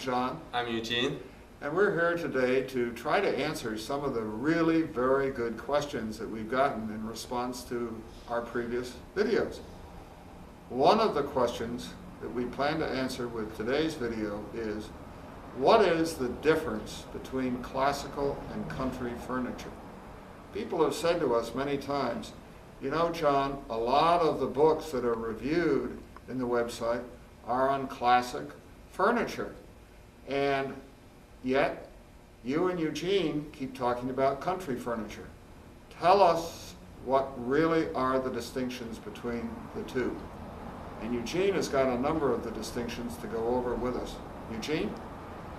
John. I'm Eugene. And we're here today to try to answer some of the really very good questions that we've gotten in response to our previous videos. One of the questions that we plan to answer with today's video is, what is the difference between classical and country furniture? People have said to us many times, you know, John, a lot of the books that are reviewed in the website are on classic furniture. And yet, you and Eugene keep talking about country furniture. Tell us what really are the distinctions between the two. And Eugene has got a number of the distinctions to go over with us. Eugene?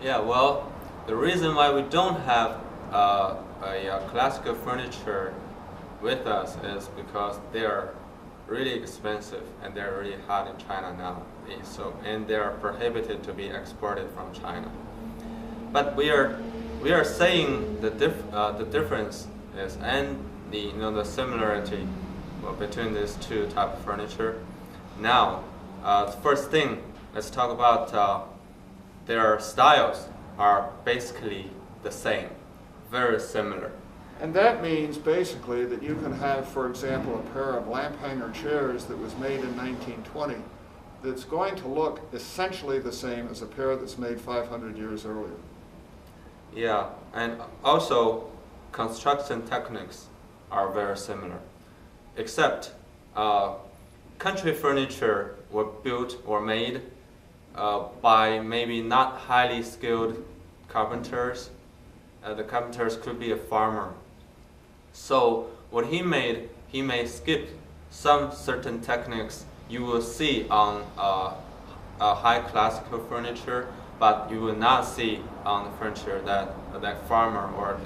Yeah, well, the reason why we don't have a classical furniture with us is because they are really expensive and they're really hot in China now. And they are prohibited to be exported from China. But we are saying the difference is, and the similarity between these two types of furniture. Now, first thing, let's talk about their styles are basically the same, very similar. And that means basically that you can have, for example, a pair of lamp hanger chairs that was made in 1920 that's going to look essentially the same as a pair that's made 500 years earlier. Yeah, and also construction techniques are very similar, except country furniture were built or made by maybe not highly skilled carpenters. The carpenters could be a farmer. So what he may skip some certain techniques you will see on high classical furniture, but you will not see on the furniture that farmer or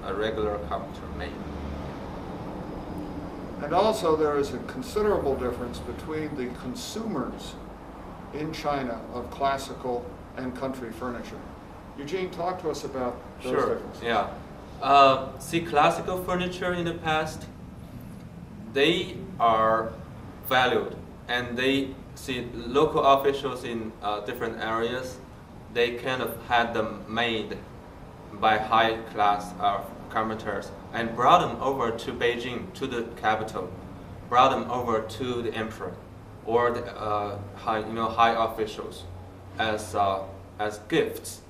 a regular carpenter made. And also there is a considerable difference between the consumers in China of classical and country furniture. Eugene, talk to us about those differences. Yeah. See, classical furniture in the past, they are valued, and they see local officials in different areas. They kind of had them made by high-class carpenters and brought them over to Beijing, to the capital, brought them over to the emperor or the high officials as gifts,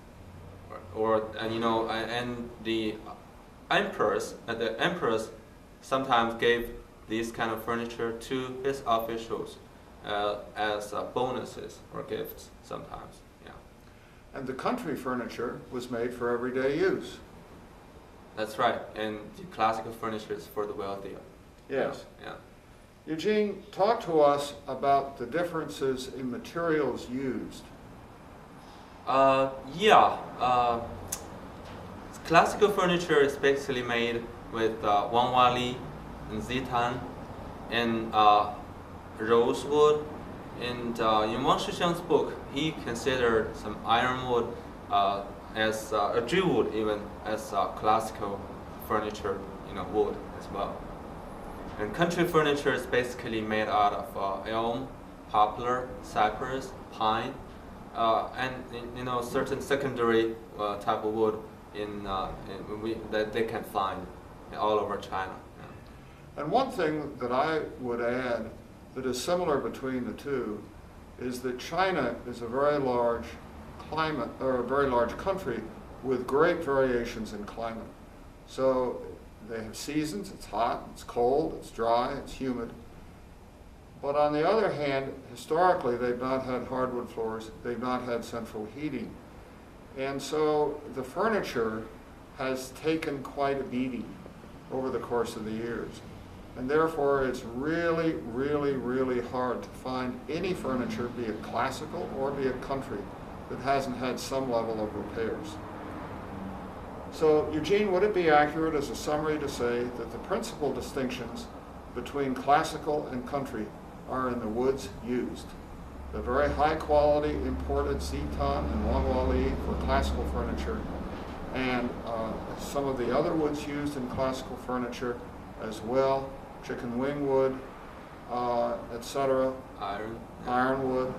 and the emperors sometimes gave these kind of furniture to his officials as bonuses or gifts sometimes. Yeah. And the country furniture was made for everyday use. That's right, and the classical furniture is for the wealthier. Yes. Yeah. Eugene, talk to us about the differences in materials used. Classical furniture is basically made with Wang Wali and Zitan and rosewood. And in Wang Shixiang's book, he considered some ironwood as a jewelwood even as classical furniture, wood as well. And country furniture is basically made out of elm, poplar, cypress, pine, and certain secondary type of wood that they can find all over China. Yeah. And one thing that I would add that is similar between the two is that China is a very large climate, or a very large country with great variations in climate. So they have seasons. It's hot, it's cold, it's dry, it's humid. But on the other hand, historically, they've not had hardwood floors, they've not had central heating. And so the furniture has taken quite a beating over the course of the years. And therefore, it's really, really, really hard to find any furniture, be it classical or be it country, that hasn't had some level of repairs. So, Eugene, would it be accurate as a summary to say that the principal distinctions between classical and country are in the woods used? The very high quality imported Zitan and Wang Wali for classical furniture, and some of the other woods used in classical furniture as well, chicken wing wood, etc., ironwood,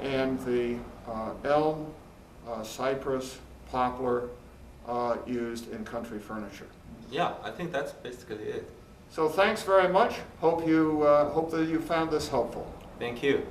and the elm, cypress, poplar used in country furniture. Yeah, I think that's basically it. So thanks very much. Hope that you found this helpful. Thank you.